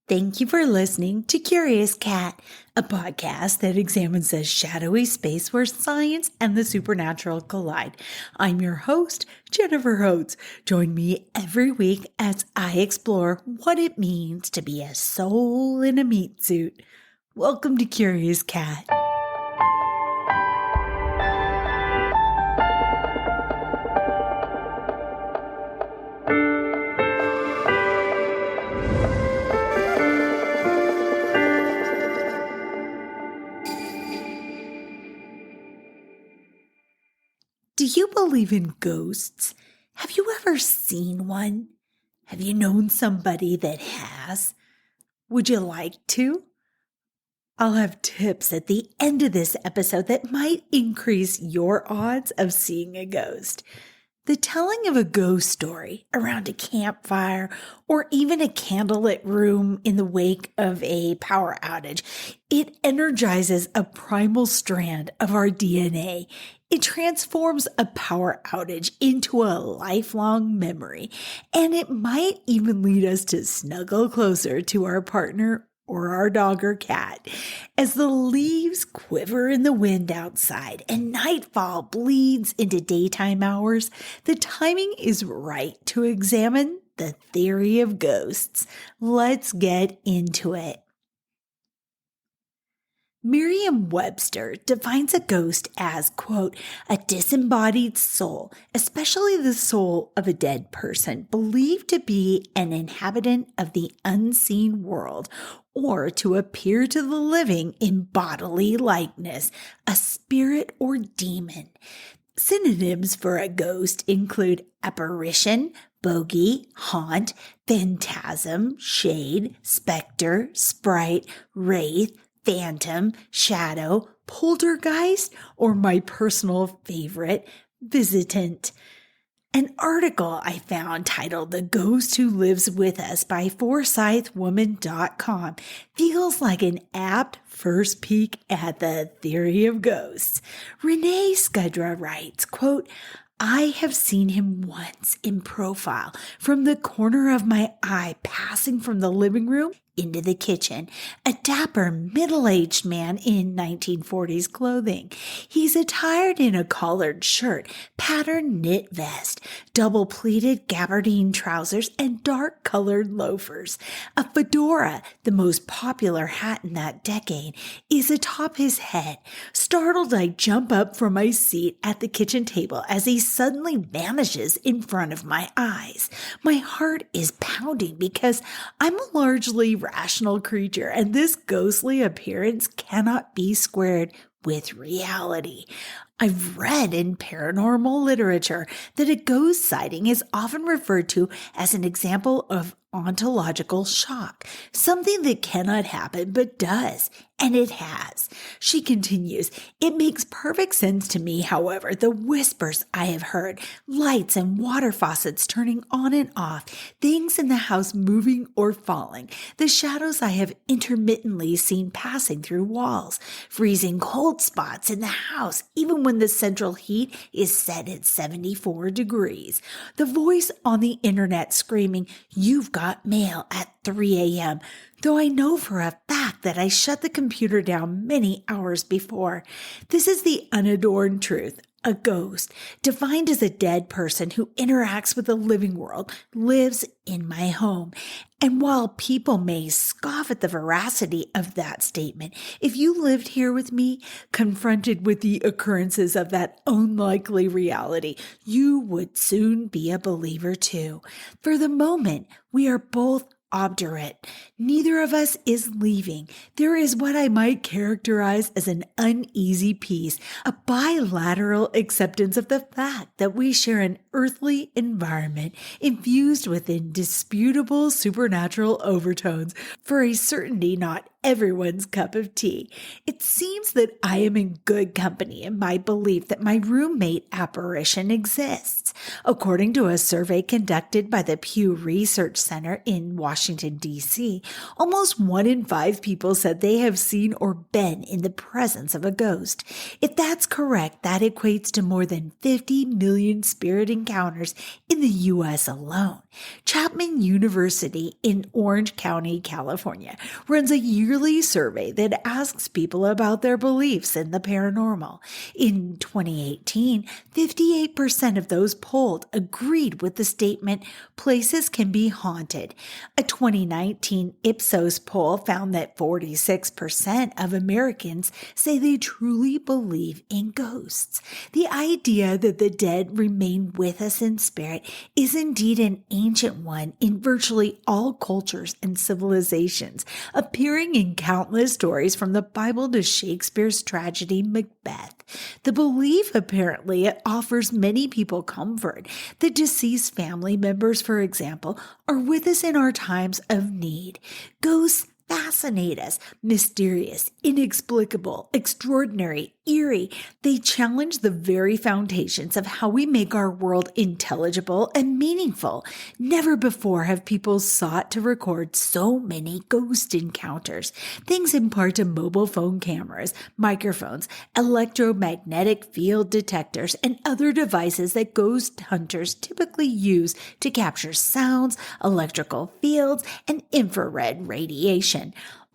Thank you for listening to Curious Cat, a podcast that examines the shadowy space where science and the supernatural collide. I'm your host, Jennifer Hodes. Join me every week as I explore what it means to be a soul in a meat suit. Welcome to Curious Cat. Do you believe in ghosts? Have you ever seen one? Have you known somebody that has? Would you like to? I'll have tips at the end of this episode that might increase your odds of seeing a ghost. The telling of a ghost story around a campfire or even a candlelit room in the wake of a power outage, it energizes a primal strand of our DNA. It transforms a power outage into a lifelong memory, and it might even lead us to snuggle closer to our partner or our dog or cat. As the leaves quiver in the wind outside and nightfall bleeds into daytime hours, the timing is right to examine the theory of ghosts. Let's get into it. Merriam-Webster defines a ghost as, quote, a disembodied soul, especially the soul of a dead person, believed to be an inhabitant of the unseen world or to appear to the living in bodily likeness, a spirit or demon. Synonyms for a ghost include apparition, bogey, haunt, phantasm, shade, spectre, sprite, wraith, phantom, shadow, poltergeist, or my personal favorite, visitant. An article I found titled The Ghost Who Lives With Us by ForsythWoman.com feels like an apt first peek at the theory of ghosts. Renee Scudra writes, quote, I have seen him once in profile from the corner of my eye passing from the living room into the kitchen, a dapper middle-aged man in 1940s clothing. He's attired in a collared shirt, patterned knit vest, double-pleated gabardine trousers, and dark-colored loafers. A fedora, the most popular hat in that decade, is atop his head. Startled, I jump up from my seat at the kitchen table as he suddenly vanishes in front of my eyes. My heart is pounding because I'm a largely rational creature, and this ghostly appearance cannot be squared with reality. I've read in paranormal literature that a ghost sighting is often referred to as an example of ontological shock, something that cannot happen but does, and it has. She continues, it makes perfect sense to me, however, the whispers I have heard, lights and water faucets turning on and off, things in the house moving or falling, the shadows I have intermittently seen passing through walls, freezing cold spots in the house, even when the central heat is set at 74 degrees, the voice on the internet screaming, you've got mail at 3 a.m., though I know for a fact that I shut the computer down many hours before. This is the unadorned truth. A ghost, defined as a dead person who interacts with the living world, lives in my home. And while people may scoff at the veracity of that statement, if you lived here with me, confronted with the occurrences of that unlikely reality, you would soon be a believer too. For the moment, we are both obdurate. Neither of us is leaving. There is what I might characterize as an uneasy peace, a bilateral acceptance of the fact that we share an earthly environment infused with indisputable supernatural overtones, for a certainty not everyone's cup of tea. It seems that I am in good company in my belief that my roommate apparition exists. According to a survey conducted by the Pew Research Center in Washington, Washington, D.C., almost 1 in 5 people said they have seen or been in the presence of a ghost. If that's correct, that equates to more than 50 million spirit encounters in the U.S. alone. Chapman University in Orange County, California, runs a yearly survey that asks people about their beliefs in the paranormal. In 2018, 58% of those polled agreed with the statement, places can be haunted. A 2019 Ipsos poll found that 46% of Americans say they truly believe in ghosts. The idea that the dead remain with us in spirit is indeed an ancient one in virtually all cultures and civilizations, appearing in countless stories from the Bible to Shakespeare's tragedy Macbeth. The belief apparently offers many people comfort. The deceased family members, for example, are with us in our times of need. Ghosts fascinate us, mysterious, inexplicable, extraordinary, eerie. They challenge the very foundations of how we make our world intelligible and meaningful. Never before have people sought to record so many ghost encounters, thanks in part to mobile phone cameras, microphones, electromagnetic field detectors, and other devices that ghost hunters typically use to capture sounds, electrical fields, and infrared radiation.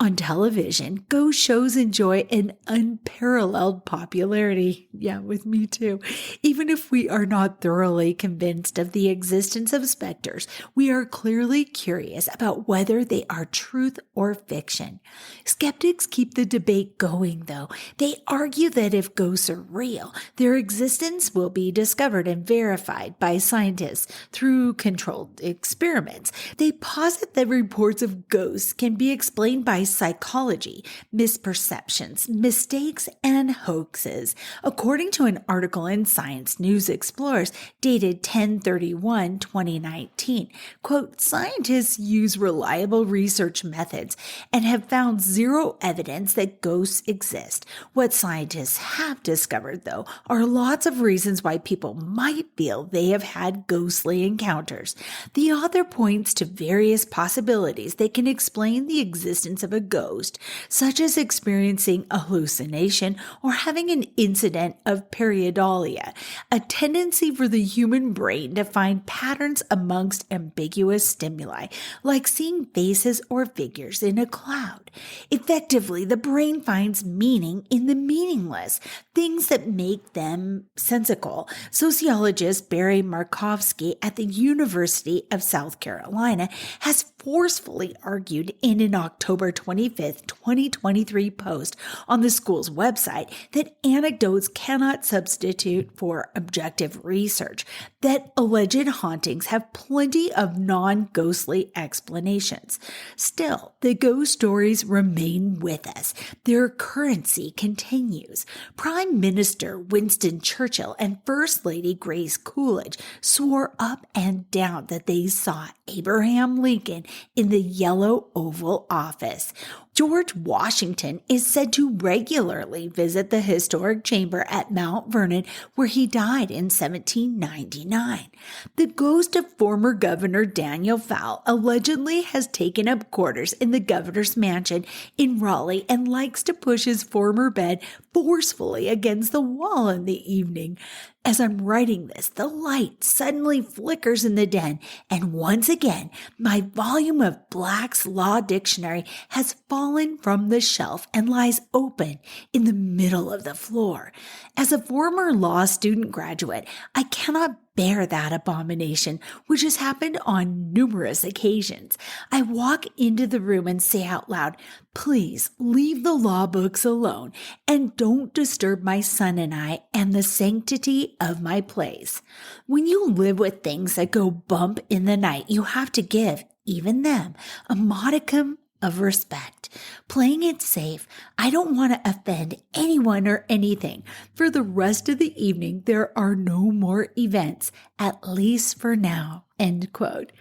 On television, ghost shows enjoy an unparalleled popularity. Yeah, with me too. Even if we are not thoroughly convinced of the existence of specters, we are clearly curious about whether they are truth or fiction. Skeptics keep the debate going, though. They argue that if ghosts are real, their existence will be discovered and verified by scientists through controlled experiments. They posit that reports of ghosts can be explained by psychology, misperceptions, mistakes, and hoaxes. According to an article in Science News Explorers dated 10/31/2019, quote, scientists use reliable research methods and have found zero evidence that ghosts exist. What scientists have discovered, though, are lots of reasons why people might feel they have had ghostly encounters. The author points to various possibilities that can explain the existence of a ghost, such as experiencing a hallucination or having an incident of pareidolia, a tendency for the human brain to find patterns amongst ambiguous stimuli, like seeing faces or figures in a cloud. Effectively, the brain finds meaning in the meaningless, things that make them sensical. Sociologist Barry Markovsky at the University of South Carolina has forcefully argued in an October 25th, 2023 post on the school's website that anecdotes cannot substitute for objective research, that alleged hauntings have plenty of non-ghostly explanations. Still, the ghost stories remain with us. Their currency continues. Prime Minister Winston Churchill and First Lady Grace Coolidge swore up and down that they saw Abraham Lincoln in the Yellow Oval Office. George Washington is said to regularly visit the historic chamber at Mount Vernon, where he died in 1799. The ghost of former Governor Daniel Fowle allegedly has taken up quarters in the governor's mansion in Raleigh and likes to push his former bed forcefully against the wall in the evening. As I'm writing this, the light suddenly flickers in the den, and once again, my volume of Black's Law Dictionary has fallen from the shelf and lies open in the middle of the floor. As a former law student graduate, I cannot bear that abomination, which has happened on numerous occasions. I walk into the room and say out loud, "Please leave the law books alone and don't disturb my son and I and the sanctity of my place." When you live with things that go bump in the night, you have to give, even them, a modicum of respect. Playing it safe, I don't want to offend anyone or anything. For the rest of the evening, there are no more events, at least for now. End quote.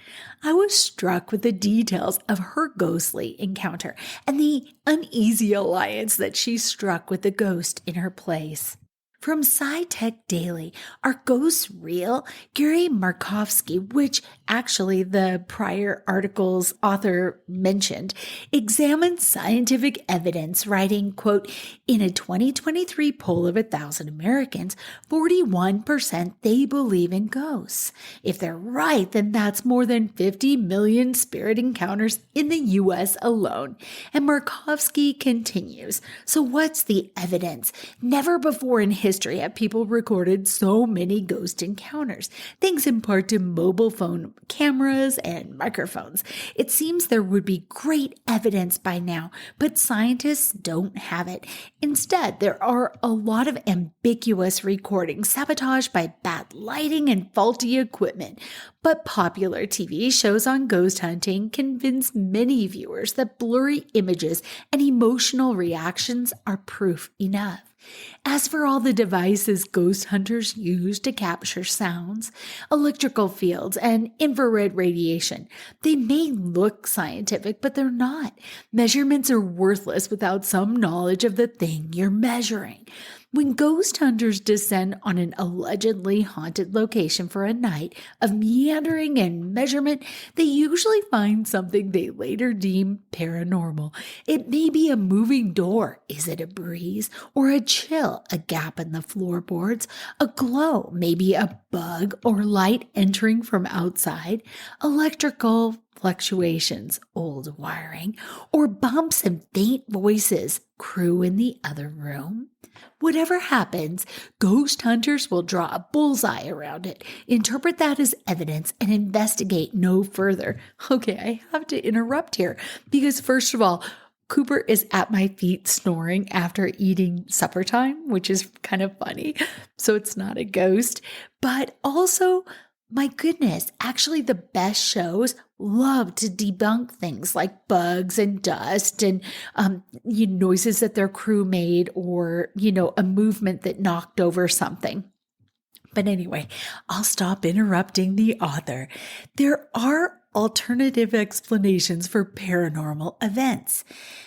I was struck with the details of her ghostly encounter and the uneasy alliance that she struck with the ghost in her place. From SciTech Daily, Are Ghosts Real? Gary Markovsky, which actually the prior article's author mentioned, examined scientific evidence, writing, quote, in a 2023 poll of 1,000 Americans, 41% they believe in ghosts. If they're right, then that's more than 50 million spirit encounters in the U.S. alone. And Markovsky continues, so what's the evidence? Never before in history have people recorded so many ghost encounters, thanks in part to mobile phone cameras and microphones. It seems there would be great evidence by now, but scientists don't have it. Instead, there are a lot of ambiguous recordings sabotaged by bad lighting and faulty equipment. But popular TV shows on ghost hunting convince many viewers that blurry images and emotional reactions are proof enough. As for all the devices ghost hunters use to capture sounds, electrical fields, and infrared radiation, they may look scientific, but they're not. Measurements are worthless without some knowledge of the thing you're measuring. When ghost hunters descend on an allegedly haunted location for a night of meandering and measurement, they usually find something they later deem paranormal. It may be a moving door. Is it a breeze? Or a chill, a gap in the floorboards? A glow, maybe a bug or light entering from outside? Electrical fluctuations, old wiring, or bumps and faint voices, crew in the other room? Whatever happens, ghost hunters will draw a bullseye around it, interpret that as evidence, and investigate no further. Okay, I have to interrupt here because, first of all, Cooper is at my feet snoring after eating supper time, which is kind of funny. So it's not a ghost, but also, my goodness, actually the best shows love to debunk things like bugs and dust and noises that their crew made or, a movement that knocked over something. But anyway, I'll stop interrupting the author. There are alternative explanations for paranormal events.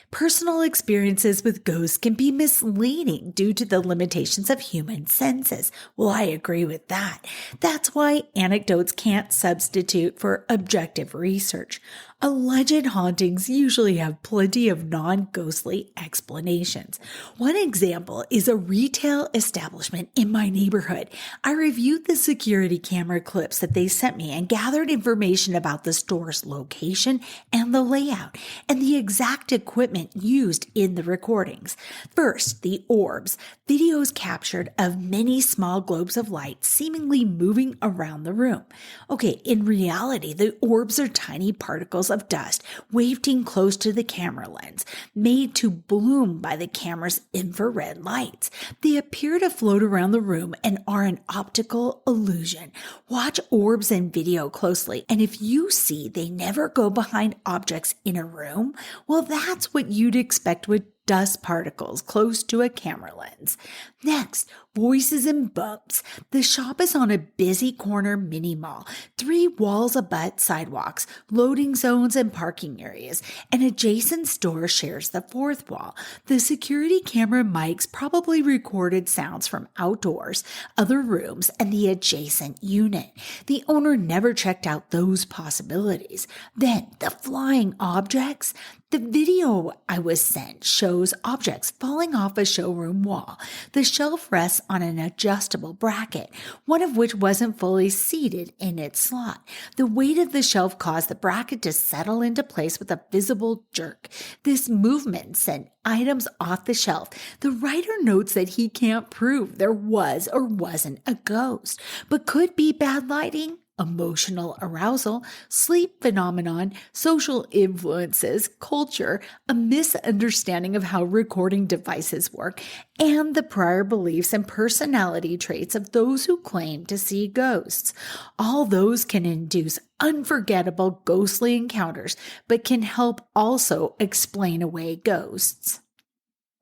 Personal experiences with ghosts can be misleading due to the limitations of human senses. Well, I agree with that. That's why anecdotes can't substitute for objective research. Alleged hauntings usually have plenty of non-ghostly explanations. One example is a retail establishment in my neighborhood. I reviewed the security camera clips that they sent me and gathered information about the store's location and the layout and the exact equipment used in the recordings. First, the orbs. Videos captured of many small globes of light seemingly moving around the room. Okay, in reality, the orbs are tiny particles of dust wafting close to the camera lens, made to bloom by the camera's infrared lights. They appear to float around the room and are an optical illusion. Watch orbs and video closely, and if you see they never go behind objects in a room, well, that's what you'd expect with dust particles close to a camera lens. Next, voices and bumps. The shop is on a busy corner mini mall. 3 walls abut sidewalks, loading zones, and parking areas. An adjacent store shares the 4th wall. The security camera mics probably recorded sounds from outdoors, other rooms, and the adjacent unit. The owner never checked out those possibilities. Then, the flying objects. The video I was sent shows objects falling off a showroom wall. The shelf rests on an adjustable bracket, one of which wasn't fully seated in its slot. The weight of the shelf caused the bracket to settle into place with a visible jerk. This movement sent items off the shelf. The writer notes that he can't prove there was or wasn't a ghost, but could be bad lighting, emotional arousal, sleep phenomenon, social influences, culture, a misunderstanding of how recording devices work, and the prior beliefs and personality traits of those who claim to see ghosts. All those can induce unforgettable ghostly encounters, but can help also explain away ghosts.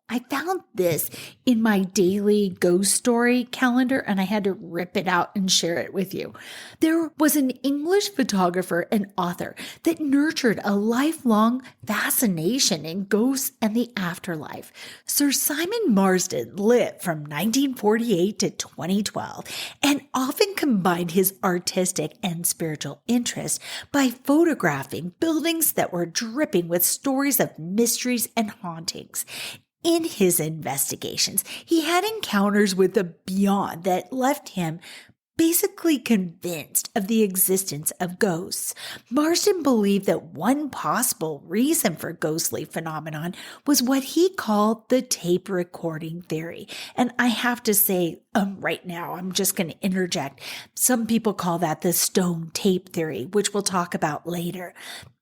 I found this in my daily ghost story calendar and I had to rip it out and share it with you. There was an English photographer and author that nurtured a lifelong fascination in ghosts and the afterlife. Sir Simon Marsden lived from 1948 to 2012 and often combined his artistic and spiritual interests by photographing buildings that were dripping with stories of mysteries and hauntings. In his investigations, he had encounters with the beyond that left him basically convinced of the existence of ghosts. Marsden believed that one possible reason for ghostly phenomenon was what he called the tape recording theory. And I have to say, right now, I'm just going to interject. Some people call that the stone tape theory, which we'll talk about later.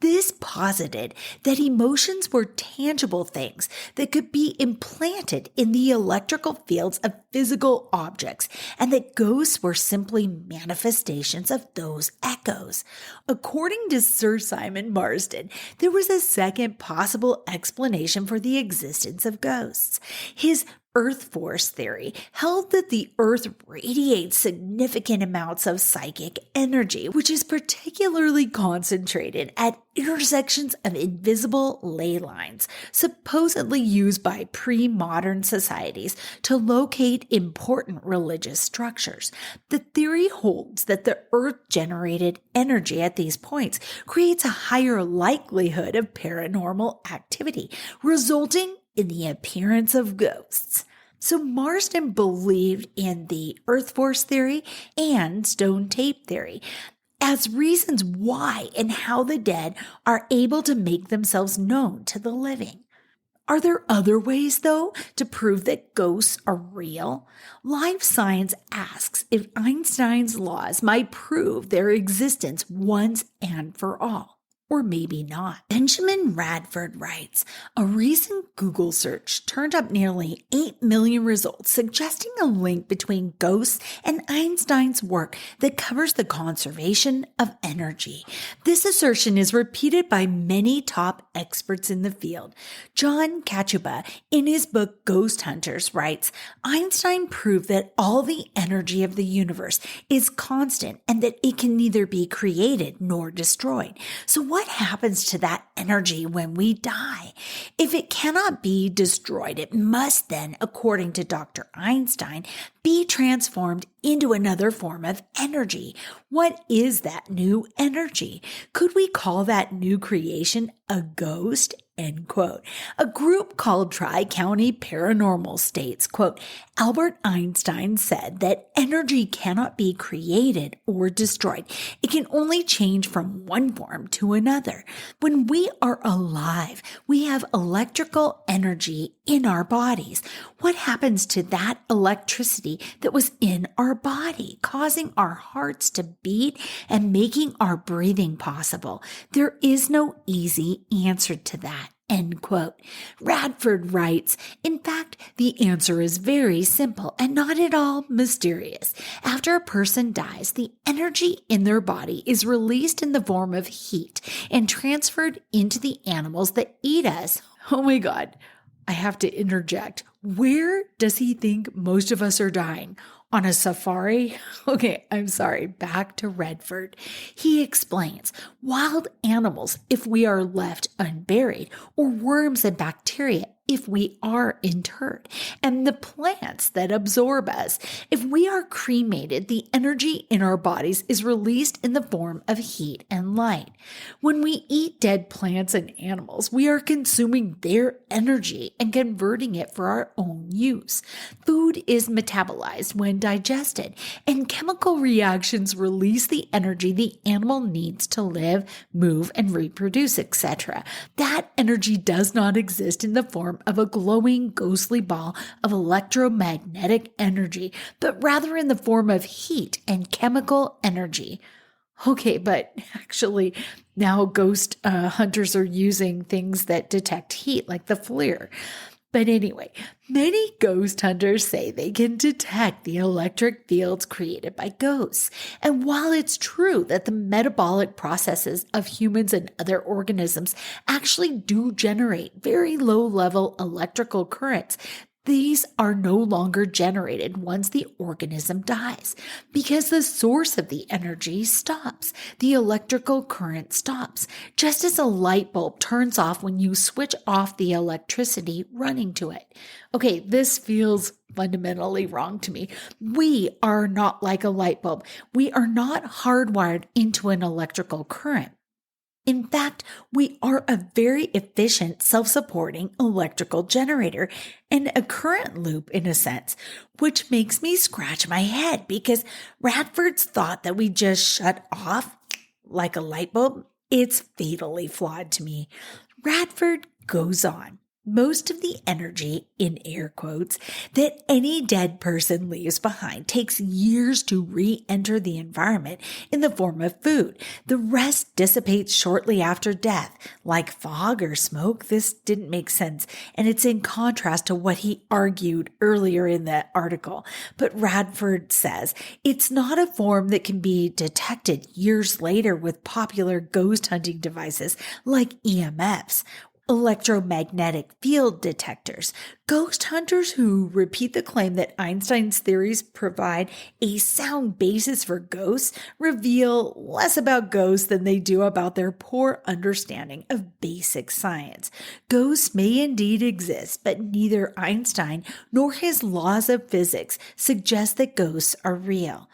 This posited that emotions were tangible things that could be implanted in the electrical fields of physical objects, and that ghosts were simply manifestations of those echoes. According to Sir Simon Marsden, there was a second possible explanation for the existence of ghosts. His Earth force theory held that the Earth radiates significant amounts of psychic energy, which is particularly concentrated at intersections of invisible ley lines, supposedly used by pre-modern societies to locate important religious structures. The theory holds that the Earth-generated energy at these points creates a higher likelihood of paranormal activity, resulting in the appearance of ghosts. So Marsden believed in the Earth force theory and stone tape theory as reasons why and how the dead are able to make themselves known to the living. Are there other ways, though, to prove that ghosts are real? Life Science asks if Einstein's laws might prove their existence once and for all. Or maybe not. Benjamin Radford writes, a recent Google search turned up nearly 8 million results suggesting a link between ghosts and Einstein's work that covers the conservation of energy. This assertion is repeated by many top experts in the field. John Kachuba, in his book Ghost Hunters, writes, Einstein proved that all the energy of the universe is constant and that it can neither be created nor destroyed. So what happens to that energy when we die? If it cannot be destroyed, it must then, according to Dr. Einstein, be transformed into another form of energy. What is that new energy? Could we call that new creation a ghost? End quote. A group called Tri-County Paranormal states, quote, Albert Einstein said that energy cannot be created or destroyed. It can only change from one form to another. When we are alive, we have electrical energy in our bodies. What happens to that electricity that was in our body, causing our hearts to beat and making our breathing possible? There is no easy answer to that. End quote. Radford writes, in fact, the answer is very simple and not at all mysterious. After a person dies, the energy in their body is released in the form of heat and transferred into the animals that eat us. Oh my God, I have to interject. Where does he think most of us are dying? On a safari? Okay, I'm sorry. Back to Redford. He explains, wild animals, if we are left unburied, or worms and bacteria, if we are interred, and the plants that absorb us. If we are cremated, the energy in our bodies is released in the form of heat and light. When we eat dead plants and animals, we are consuming their energy and converting it for our own use. Food is metabolized when digested, and chemical reactions release the energy the animal needs to live, move, and reproduce, etc. That energy does not exist in the form of a glowing, ghostly ball of electromagnetic energy, but rather in the form of heat and chemical energy. Okay, but actually now ghost hunters are using things that detect heat, like the FLIR. But anyway, many ghost hunters say they can detect the electric fields created by ghosts. And while it's true that the metabolic processes of humans and other organisms actually do generate very low-level electrical currents, these are no longer generated once the organism dies because the source of the energy stops. The electrical current stops, just as a light bulb turns off when you switch off the electricity running to it. Okay, this feels fundamentally wrong to me. We are not like a light bulb. We are not hardwired into an electrical current. In fact, we are a very efficient, self-supporting electrical generator and a current loop in a sense, which makes me scratch my head because Radford's thought that we just shut off like a light bulb, it's fatally flawed to me. Radford goes on. Most of the energy, in air quotes, that any dead person leaves behind takes years to re-enter the environment in the form of food. The rest dissipates shortly after death, like fog or smoke. This didn't make sense, and it's in contrast to what he argued earlier in the article. But Radford says it's not a form that can be detected years later with popular ghost hunting devices like EMFs. Electromagnetic field detectors. Ghost hunters who repeat the claim that Einstein's theories provide a sound basis for ghosts reveal less about ghosts than they do about their poor understanding of basic science. Ghosts may indeed exist, but neither Einstein nor his laws of physics suggest that ghosts are real.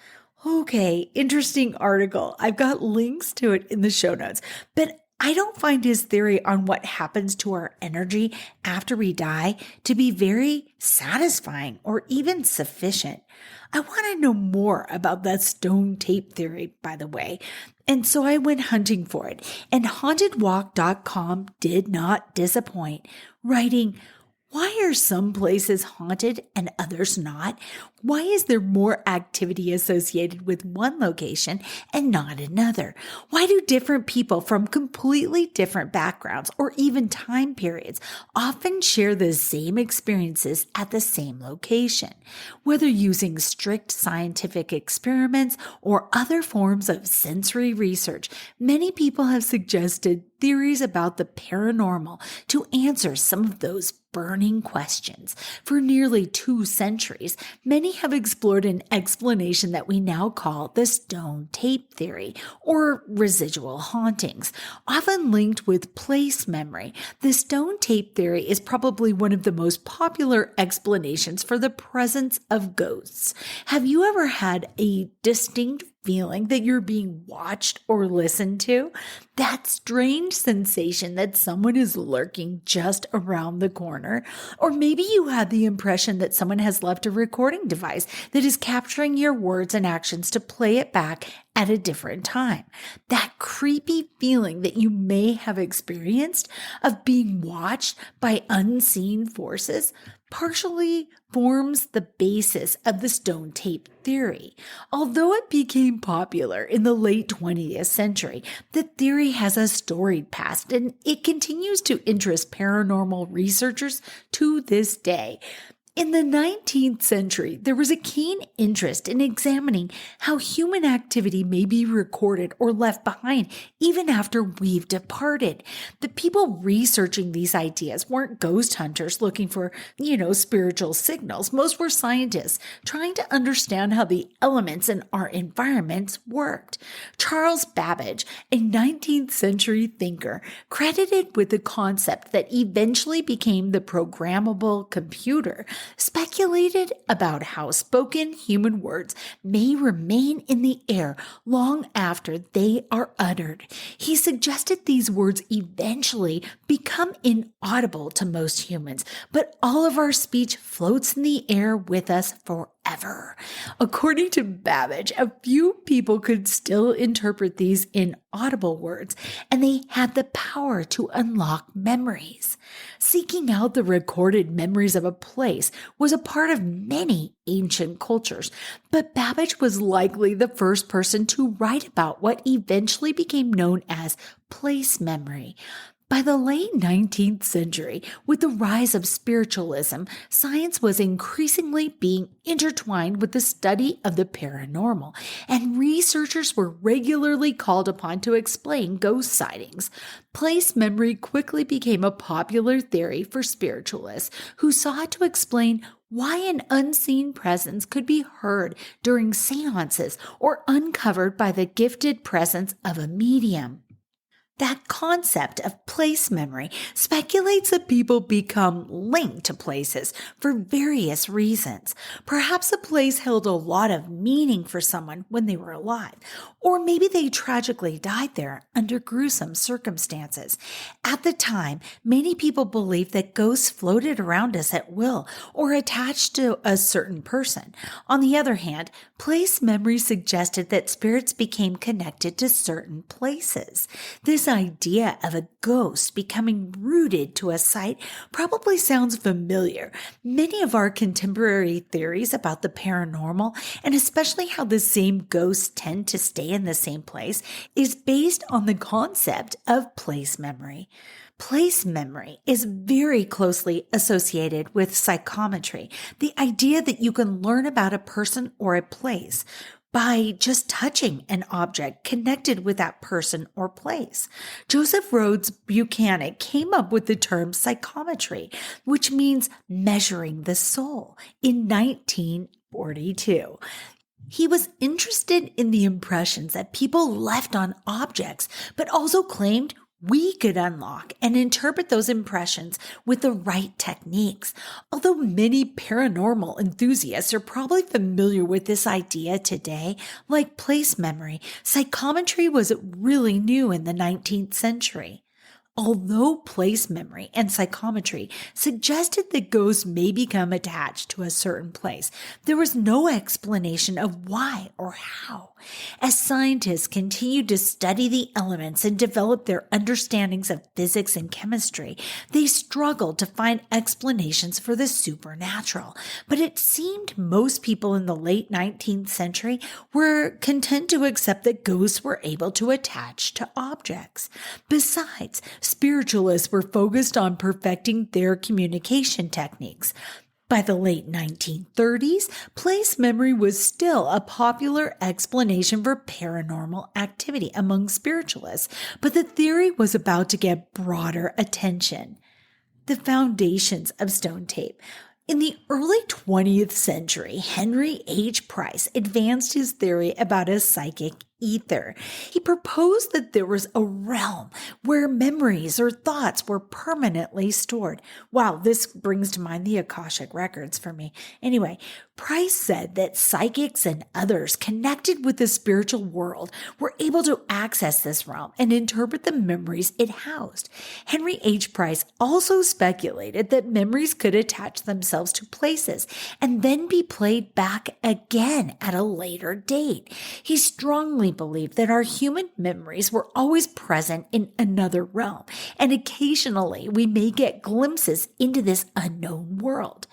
Okay, interesting article. I've got links to it in the show notes, but I don't find his theory on what happens to our energy after we die to be very satisfying or even sufficient. I want to know more about that stone tape theory, by the way. And so I went hunting for it. And hauntedwalk.com did not disappoint, writing, "Why are some places haunted and others not? Why is there more activity associated with one location and not another? Why do different people from completely different backgrounds or even time periods often share the same experiences at the same location? Whether using strict scientific experiments or other forms of sensory research, many people have suggested theories about the paranormal to answer some of those burning questions. For nearly 2 centuries, many have explored an explanation that we now call the stone tape theory, or residual hauntings. Often linked with place memory, the stone tape theory is probably one of the most popular explanations for the presence of ghosts. Have you ever had a distinct feeling that you're being watched or listened to? That strange sensation that someone is lurking just around the corner? Or maybe you had the impression that someone has left a recording device that is capturing your words and actions to play it back at a different time. That creepy feeling that you may have experienced of being watched by unseen forces partially forms the basis of the stone tape theory. Although it became popular in the late 20th century, the theory has a storied past and it continues to interest paranormal researchers to this day. In the 19th century, there was a keen interest in examining how human activity may be recorded or left behind even after we've departed. The people researching these ideas weren't ghost hunters looking for, spiritual signals. Most were scientists trying to understand how the elements in our environments worked. Charles Babbage, a 19th century thinker, credited with the concept that eventually became the programmable computer, speculated about how spoken human words may remain in the air long after they are uttered. He suggested these words eventually become inaudible to most humans, but all of our speech floats in the air with us forever. According to Babbage, a few people could still interpret these inaudible words, and they had the power to unlock memories. Seeking out the recorded memories of a place was a part of many ancient cultures, but Babbage was likely the first person to write about what eventually became known as place memory. By the late 19th century, with the rise of spiritualism, science was increasingly being intertwined with the study of the paranormal, and researchers were regularly called upon to explain ghost sightings. Place memory quickly became a popular theory for spiritualists who sought to explain why an unseen presence could be heard during seances or uncovered by the gifted presence of a medium. That concept of place memory speculates that people become linked to places for various reasons. Perhaps a place held a lot of meaning for someone when they were alive, or maybe they tragically died there under gruesome circumstances. At the time, many people believed that ghosts floated around us at will or attached to a certain person. On the other hand, place memory suggested that spirits became connected to certain places. This idea of a ghost becoming rooted to a site probably sounds familiar. Many of our contemporary theories about the paranormal, and especially how the same ghosts tend to stay in the same place, is based on the concept of place memory. Place memory is very closely associated with psychometry, the idea that you can learn about a person or a place by just touching an object connected with that person or place. Joseph Rhodes Buchanan came up with the term psychometry, which means measuring the soul, in 1942. He was interested in the impressions that people left on objects, but also claimed we could unlock and interpret those impressions with the right techniques. Although many paranormal enthusiasts are probably familiar with this idea today, like place memory, psychometry was really new in the 19th century. Although place memory and psychometry suggested that ghosts may become attached to a certain place, there was no explanation of why or how. As scientists continued to study the elements and develop their understandings of physics and chemistry, they struggled to find explanations for the supernatural. But it seemed most people in the late 19th century were content to accept that ghosts were able to attach to objects. Besides, spiritualists were focused on perfecting their communication techniques. By the late 1930s, place memory was still a popular explanation for paranormal activity among spiritualists, but the theory was about to get broader attention. The foundations of stone tape. In the early 20th century, Henry H. Price advanced his theory about a psychic ether. He proposed that there was a realm where memories or thoughts were permanently stored. Wow, this brings to mind the Akashic records for me. Anyway, Price said that psychics and others connected with the spiritual world were able to access this realm and interpret the memories it housed. Henry H. Price also speculated that memories could attach themselves to places and then be played back again at a later date. He strongly believed that our human memories were always present in another realm, and occasionally we may get glimpses into this unknown world.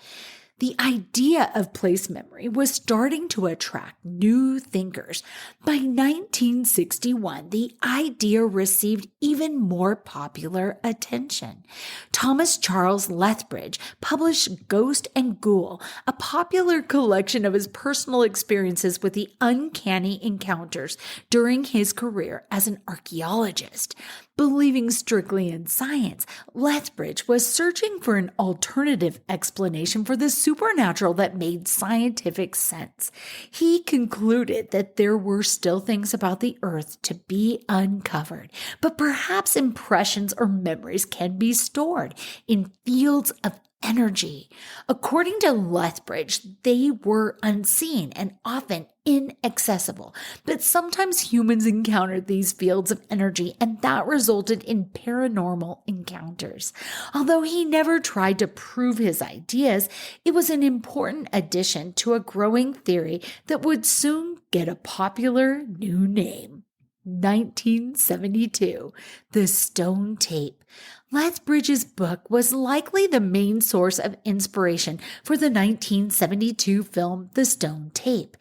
The idea of place memory was starting to attract new thinkers. By 1961, the idea received even more popular attention. Thomas Charles Lethbridge published Ghost and Ghoul, a popular collection of his personal experiences with the uncanny encounters during his career as an archaeologist. Believing strictly in science, Lethbridge was searching for an alternative explanation for the supernatural that made scientific sense. He concluded that there were still things about the earth to be uncovered, but perhaps impressions or memories can be stored in fields of energy. According to Lethbridge, they were unseen and often inaccessible, but sometimes humans encountered these fields of energy, and that resulted in paranormal encounters. Although he never tried to prove his ideas, it was an important addition to a growing theory that would soon get a popular new name. 1972, The Stone Tape. Lethbridge's book was likely the main source of inspiration for the 1972 film The Stone Tape.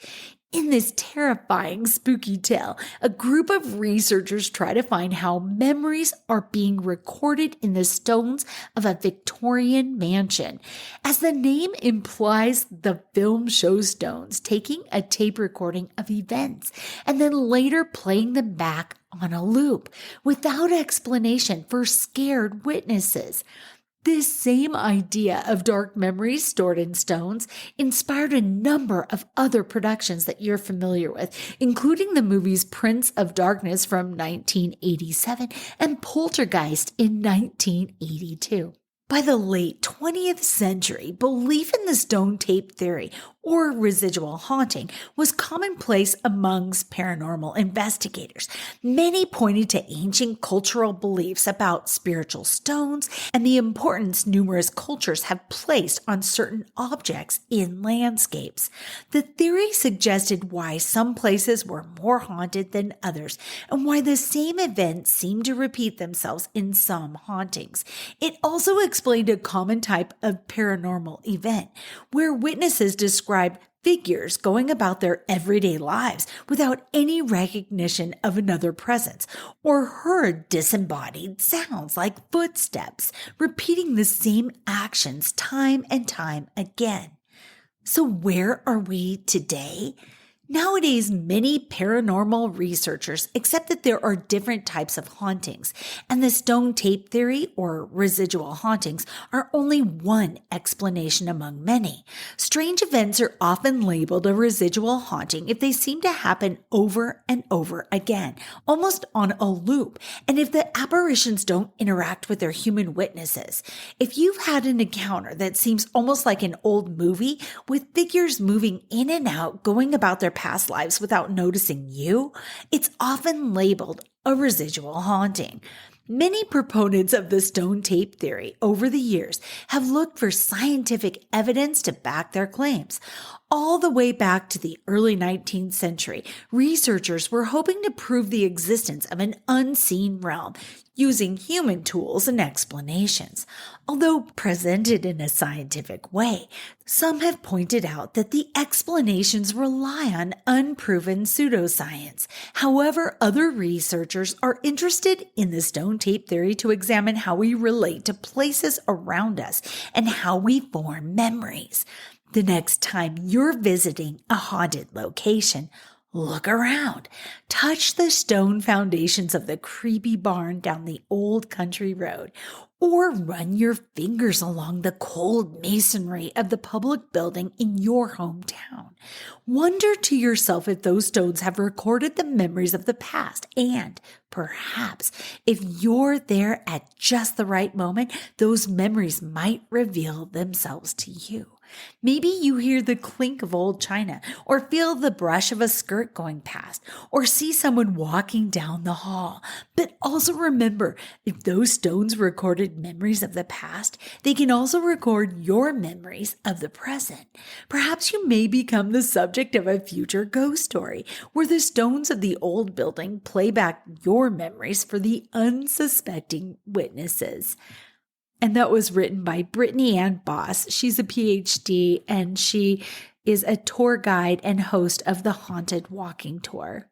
In this terrifying, spooky tale, a group of researchers try to find how memories are being recorded in the stones of a Victorian mansion. As the name implies, the film shows stones taking a tape recording of events and then later playing them back on a loop without explanation for scared witnesses. This same idea of dark memories stored in stones inspired a number of other productions that you're familiar with, including the movies Prince of Darkness from 1987 and Poltergeist in 1982. By the late 20th century, belief in the stone tape theory, or residual haunting, was commonplace amongst paranormal investigators. Many pointed to ancient cultural beliefs about spiritual stones and the importance numerous cultures have placed on certain objects in landscapes. The theory suggested why some places were more haunted than others and why the same events seemed to repeat themselves in some hauntings. It also explained a common type of paranormal event where witnesses described figures going about their everyday lives without any recognition of another presence, or heard disembodied sounds like footsteps, repeating the same actions time and time again. So where are we today? Nowadays, many paranormal researchers accept that there are different types of hauntings, and the stone tape theory or residual hauntings are only one explanation among many. Strange events are often labeled a residual haunting if they seem to happen over and over again, almost on a loop, and if the apparitions don't interact with their human witnesses. If you've had an encounter that seems almost like an old movie with figures moving in and out, going about their past lives without noticing you, it's often labeled a residual haunting. Many proponents of the stone tape theory over the years have looked for scientific evidence to back their claims. All the way back to the early 19th century, researchers were hoping to prove the existence of an unseen realm using human tools and explanations. Although presented in a scientific way, some have pointed out that the explanations rely on unproven pseudoscience. However, other researchers are interested in the stone tape theory to examine how we relate to places around us and how we form memories. The next time you're visiting a haunted location, look around. Touch the stone foundations of the creepy barn down the old country road, or run your fingers along the cold masonry of the public building in your hometown. Wonder to yourself if those stones have recorded the memories of the past, and perhaps if you're there at just the right moment, those memories might reveal themselves to you. Maybe you hear the clink of old china, or feel the brush of a skirt going past, or see someone walking down the hall. But also remember, if those stones recorded memories of the past, they can also record your memories of the present. Perhaps you may become the subject of a future ghost story, where the stones of the old building play back your memories for the unsuspecting witnesses. And that was written by Brittany Ann Boss. She's a PhD and she is a tour guide and host of the Haunted Walking Tour.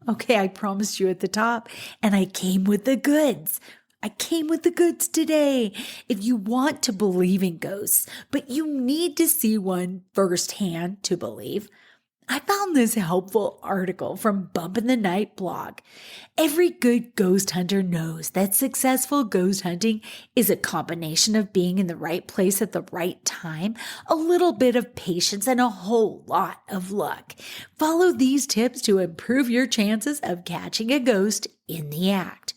Okay, I promised you at the top, and I came with the goods. I came with the goods today. If you want to believe in ghosts, but you need to see one firsthand to believe, I found this helpful article from Bump in the Night blog. Every good ghost hunter knows that successful ghost hunting is a combination of being in the right place at the right time, a little bit of patience, and a whole lot of luck. Follow these tips to improve your chances of catching a ghost in the act.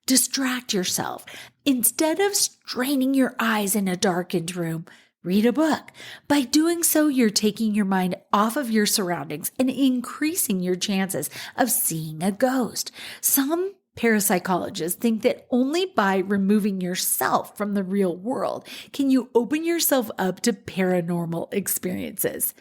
Distract yourself. Instead of straining your eyes in a darkened room, read a book. By doing so, you're taking your mind off of your surroundings and increasing your chances of seeing a ghost. Some parapsychologists think that only by removing yourself from the real world can you open yourself up to paranormal experiences.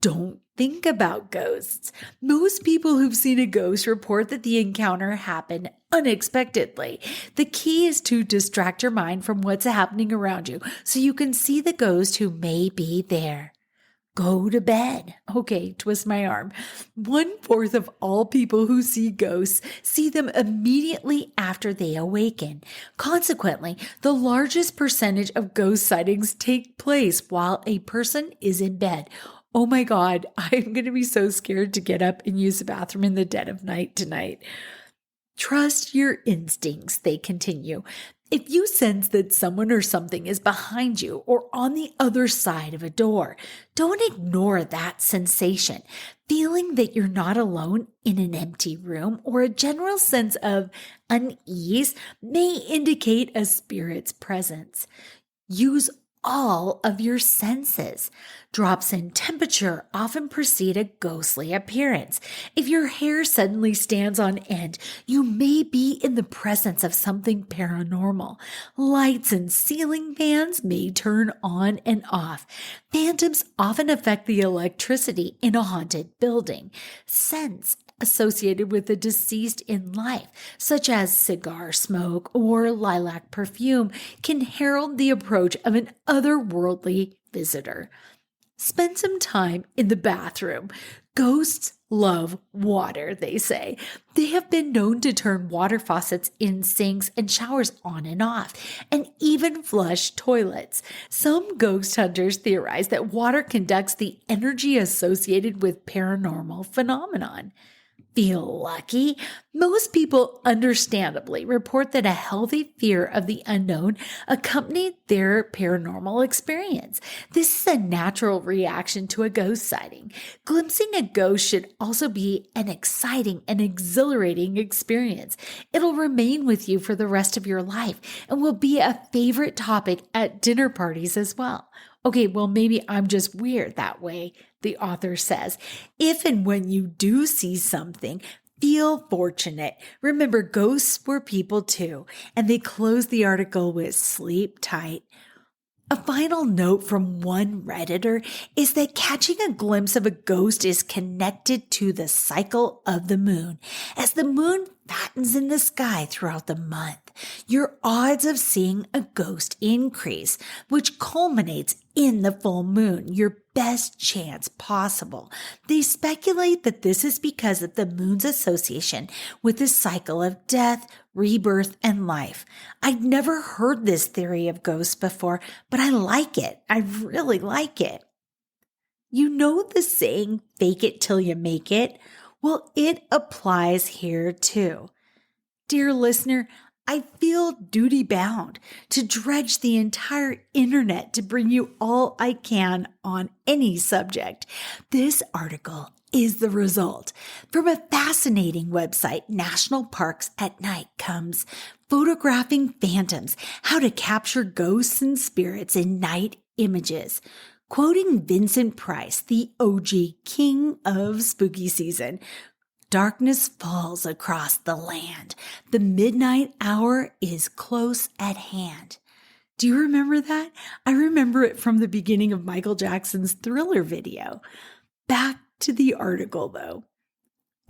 Don't think about ghosts. Most people who've seen a ghost report that the encounter happened unexpectedly. The key is to distract your mind from what's happening around you so you can see the ghost who may be there. Go to bed. Okay, twist my arm. 1/4 of all people who see ghosts see them immediately after they awaken. Consequently, the largest percentage of ghost sightings take place while a person is in bed. Oh my God, I'm going to be so scared to get up and use the bathroom in the dead of night tonight. Trust your instincts, they continue. If you sense that someone or something is behind you or on the other side of a door, don't ignore that sensation. Feeling that you're not alone in an empty room or a general sense of unease may indicate a spirit's presence. Use all of your senses. Drops in temperature often precede a ghostly appearance. If your hair suddenly stands on end, you may be in the presence of something paranormal. Lights and ceiling fans may turn on and off. Phantoms often affect the electricity in a haunted building. Scents associated with the deceased in life, such as cigar smoke or lilac perfume, can herald the approach of an otherworldly visitor. Spend some time in the bathroom. Ghosts love water, they say. They have been known to turn water faucets in sinks and showers on and off, and even flush toilets. Some ghost hunters theorize that water conducts the energy associated with paranormal phenomenon. Feel lucky? Most people understandably report that a healthy fear of the unknown accompanied their paranormal experience. This is a natural reaction to a ghost sighting. Glimpsing a ghost should also be an exciting and exhilarating experience. It'll remain with you for the rest of your life and will be a favorite topic at dinner parties as well. Okay, well, maybe I'm just weird that way, the author says. If and when you do see something, feel fortunate. Remember, ghosts were people too, and they close the article with sleep tight. A final note from one Redditor is that catching a glimpse of a ghost is connected to the cycle of the moon. As the moon fattens in the sky throughout the month, your odds of seeing a ghost increase, which culminates in the full moon, your best chance possible. They speculate that this is because of the moon's association with the cycle of death, rebirth, and life. I'd never heard this theory of ghosts before, but I like it. I really like it. You know the saying, fake it till you make it? Well, it applies here too. Dear listener, I feel duty bound to dredge the entire internet to bring you all I can on any subject. This article is the result. From a fascinating website, National Parks at Night, comes Photographing Phantoms, How to Capture Ghosts and Spirits in Night Images. Quoting Vincent Price, the OG king of spooky season, darkness falls across the land. The midnight hour is close at hand. Do you remember that? I remember it from the beginning of Michael Jackson's Thriller video. Back to the article, though.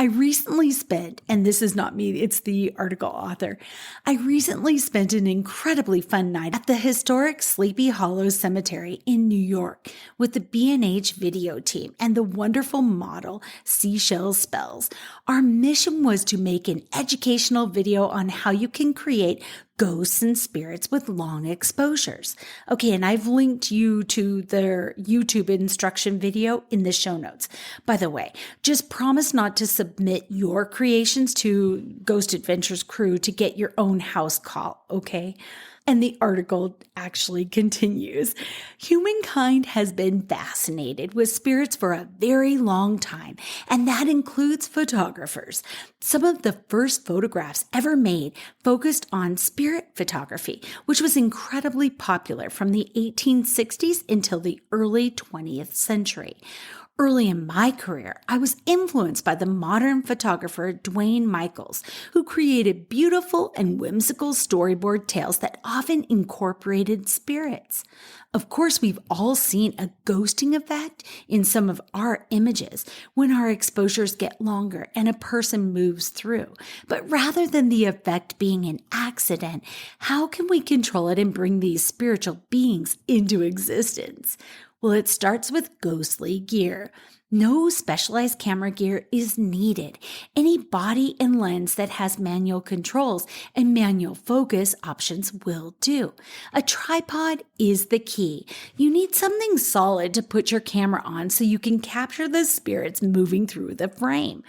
I recently spent, and this is not me, it's the article author. I recently spent an incredibly fun night at the historic Sleepy Hollow Cemetery in New York with the B&H video team and the wonderful model Seashell Spells. Our mission was to make an educational video on how you can create ghosts and spirits with long exposures. Okay, and I've linked you to their YouTube instruction video in the show notes. By the way, just promise not to submit your creations to Ghost Adventures crew to get your own house call, okay? And the article actually continues. Humankind has been fascinated with spirits for a very long time, and that includes photographers. Some of the first photographs ever made focused on spirit photography, which was incredibly popular from the 1860s until the early 20th century. Early in my career, I was influenced by the modern photographer Dwayne Michaels, who created beautiful and whimsical storyboard tales that often incorporated spirits. Of course, we've all seen a ghosting effect in some of our images when our exposures get longer and a person moves through. But rather than the effect being an accident, how can we control it and bring these spiritual beings into existence? Well, it starts with ghostly gear. No specialized camera gear is needed. Any body and lens that has manual controls and manual focus options will do. A tripod is the key. You need something solid to put your camera on so you can capture the spirits moving through the frame.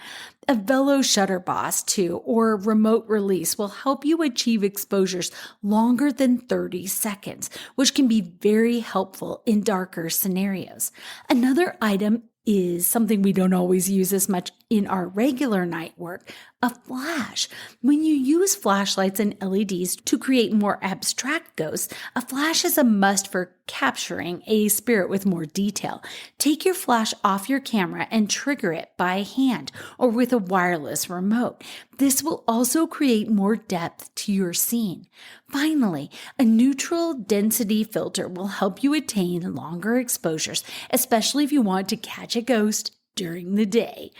A velo shutter boss too, or remote release will help you achieve exposures longer than 30 seconds, which can be very helpful in darker scenarios. Another item is something we don't always use as much in our regular night work, a flash. When you use flashlights and LEDs to create more abstract ghosts, a flash is a must for capturing a spirit with more detail. Take your flash off your camera and trigger it by hand or with a wireless remote. This will also create more depth to your scene. Finally, a neutral density filter will help you attain longer exposures, especially if you want to catch a ghost during the day.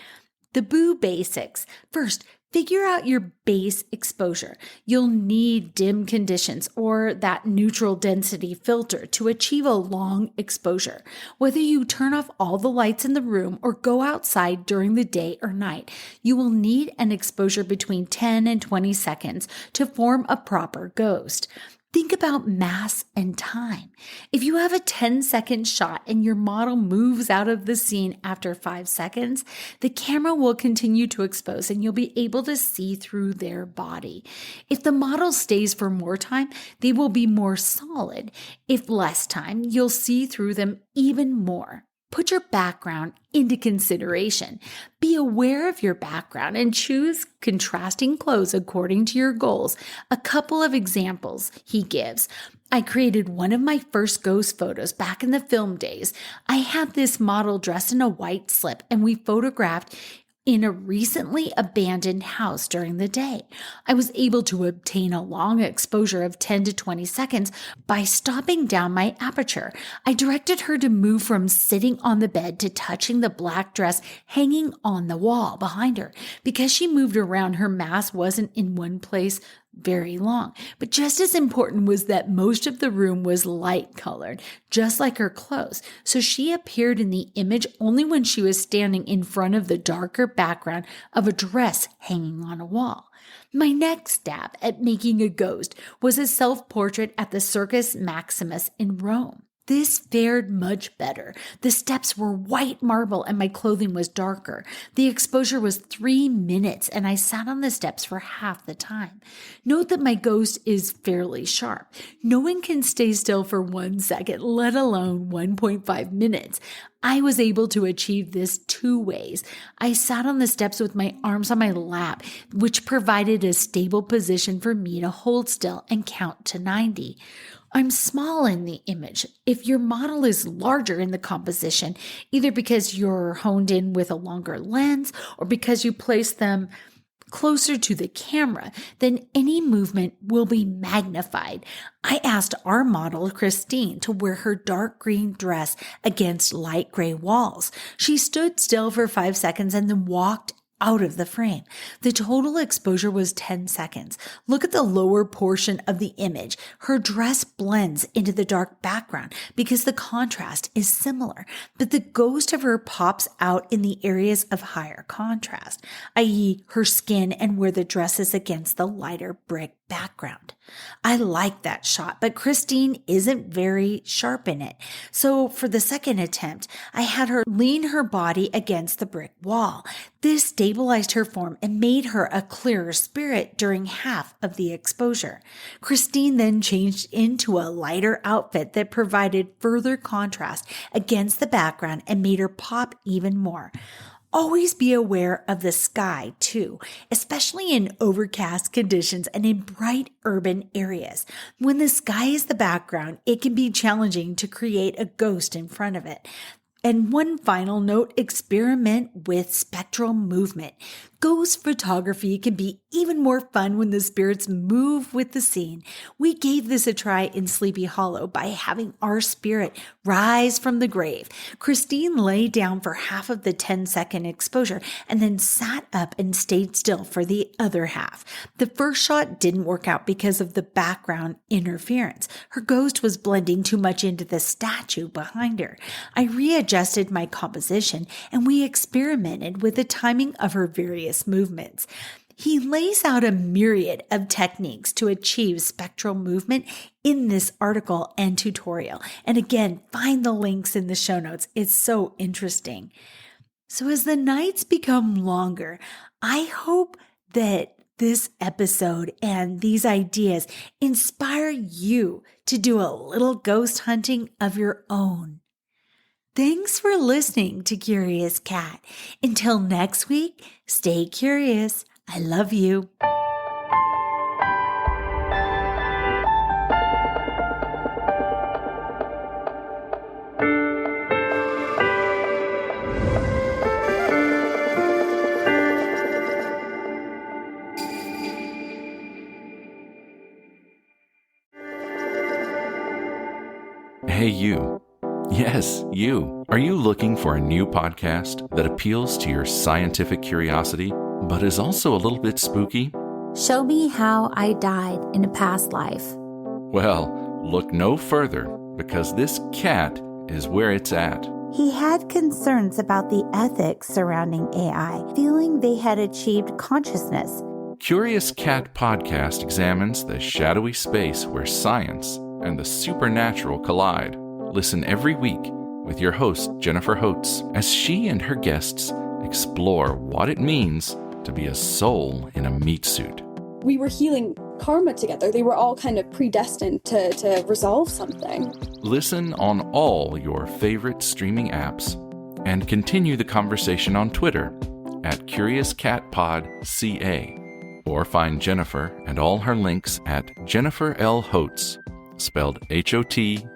The Boo basics. First, figure out your base exposure. You'll need dim conditions or that neutral density filter to achieve a long exposure. Whether you turn off all the lights in the room or go outside during the day or night, you will need an exposure between 10 and 20 seconds to form a proper ghost. Think about mass and time. If you have a 10-second shot and your model moves out of the scene after 5 seconds, the camera will continue to expose and you'll be able to see through their body. If the model stays for more time, they will be more solid. If less time, you'll see through them even more. Put your background into consideration. Be aware of your background and choose contrasting clothes according to your goals. A couple of examples he gives. I created one of my first ghost photos back in the film days. I had this model dressed in a white slip and we photographed in a recently abandoned house during the day. I was able to obtain a long exposure of 10 to 20 seconds by stopping down my aperture. I directed her to move from sitting on the bed to touching the black dress hanging on the wall behind her. Because she moved around, her mask wasn't in one place very long. But just as important was that most of the room was light colored, just like her clothes. So she appeared in the image only when she was standing in front of the darker background of a dress hanging on a wall. My next stab at making a ghost was a self-portrait at the Circus Maximus in Rome. This fared much better. The steps were white marble and my clothing was darker. The exposure was 3 minutes and I sat on the steps for half the time. Note that my ghost is fairly sharp. No one can stay still for 1 second, let alone 1.5 minutes. I was able to achieve this 2 ways. I sat on the steps with my arms on my lap, which provided a stable position for me to hold still and count to 90. I'm small in the image. If your model is larger in the composition, either because you're honed in with a longer lens or because you place them closer to the camera, then any movement will be magnified. I asked our model, Christine, to wear her dark green dress against light gray walls. She stood still for 5 seconds and then walked out of the frame. The total exposure was 10 seconds. Look at the lower portion of the image. Her dress blends into the dark background because the contrast is similar, but the ghost of her pops out in the areas of higher contrast, i.e. her skin and where the dress is against the lighter brick background. I like that shot, but Christine isn't very sharp in it. So for the second attempt, I had her lean her body against the brick wall. This stabilized her form and made her a clearer spirit during half of the exposure. Christine then changed into a lighter outfit that provided further contrast against the background and made her pop even more. Always be aware of the sky too, especially in overcast conditions and in bright urban areas. When the sky is the background, it can be challenging to create a ghost in front of it. And one final note, experiment with spectral movement. Ghost photography can be even more fun when the spirits move with the scene. We gave this a try in Sleepy Hollow by having our spirit rise from the grave. Christine lay down for half of the 10-second exposure and then sat up and stayed still for the other half. The first shot didn't work out because of the background interference. Her ghost was blending too much into the statue behind her. I readjusted my composition and we experimented with the timing of her various movements. He lays out a myriad of techniques to achieve spectral movement in this article and tutorial. And again, find the links in the show notes. It's so interesting. So as the nights become longer, I hope that this episode and these ideas inspire you to do a little ghost hunting of your own. Thanks for listening to Curious Cat. Until next week, stay curious. I love you. Hey, you. Yes, you. Are you looking for a new podcast that appeals to your scientific curiosity, but is also a little bit spooky? Show me how I died in a past life. Well, look no further, because this cat is where it's at. He had concerns about the ethics surrounding AI, feeling they had achieved consciousness. Curious Cat Podcast examines the shadowy space where science and the supernatural collide. Listen every week with your host, Jennifer Holtz, as she and her guests explore what it means to be a soul in a meat suit. We were healing karma together. They were all kind of predestined to resolve something. Listen on all your favorite streaming apps and continue the conversation on Twitter at CuriousCatPodCA, or find Jennifer and all her links at Jennifer L. Holtz, spelled HOTES.com.